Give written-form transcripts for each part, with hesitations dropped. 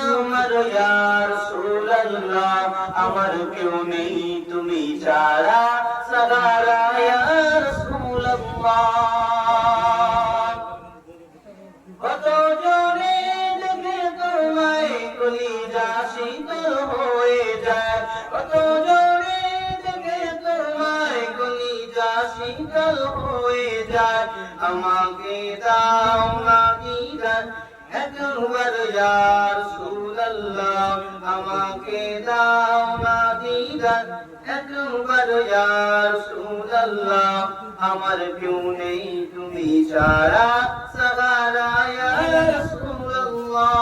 আমার ইয়া রাসূলুল্লাহ আমার কেউ নেই তুমি ছাড়া সাহারা ইয়া রাসূলুল্লাহ কত জনে দেখে তোমায় কলিজা শীতল হয়ে যায় কত জনে দেখে তোমায় কলিজা শীতল হয়ে যায় আমাকে দাও না দিদার একবার ইয়া রাসূলুল্লাহ আমাকে দাও না দিদার একবার ইয়া রাসূলুল্লাহ আমার কেউ নেই তুমি ছাড়া সাহারা ইয়া রাসূলুল্লাহ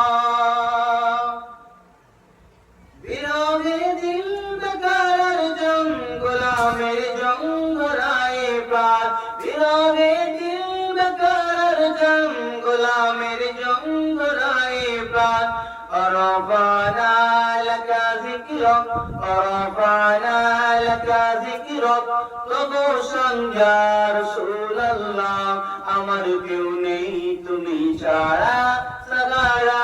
বিরহে দিল বেকার জং গোলামের জং ধরায়ে প্রাণ বিরহে দিল বেকার জং গোলামের জং ধরায়ে প্রাণ رفعنا لك ذكرك ورفعنا لك ذكرك তবুশন ইয়া রাসূলুল্লাহ আমার কেউ নেই তুমি ছাড়া সাহারা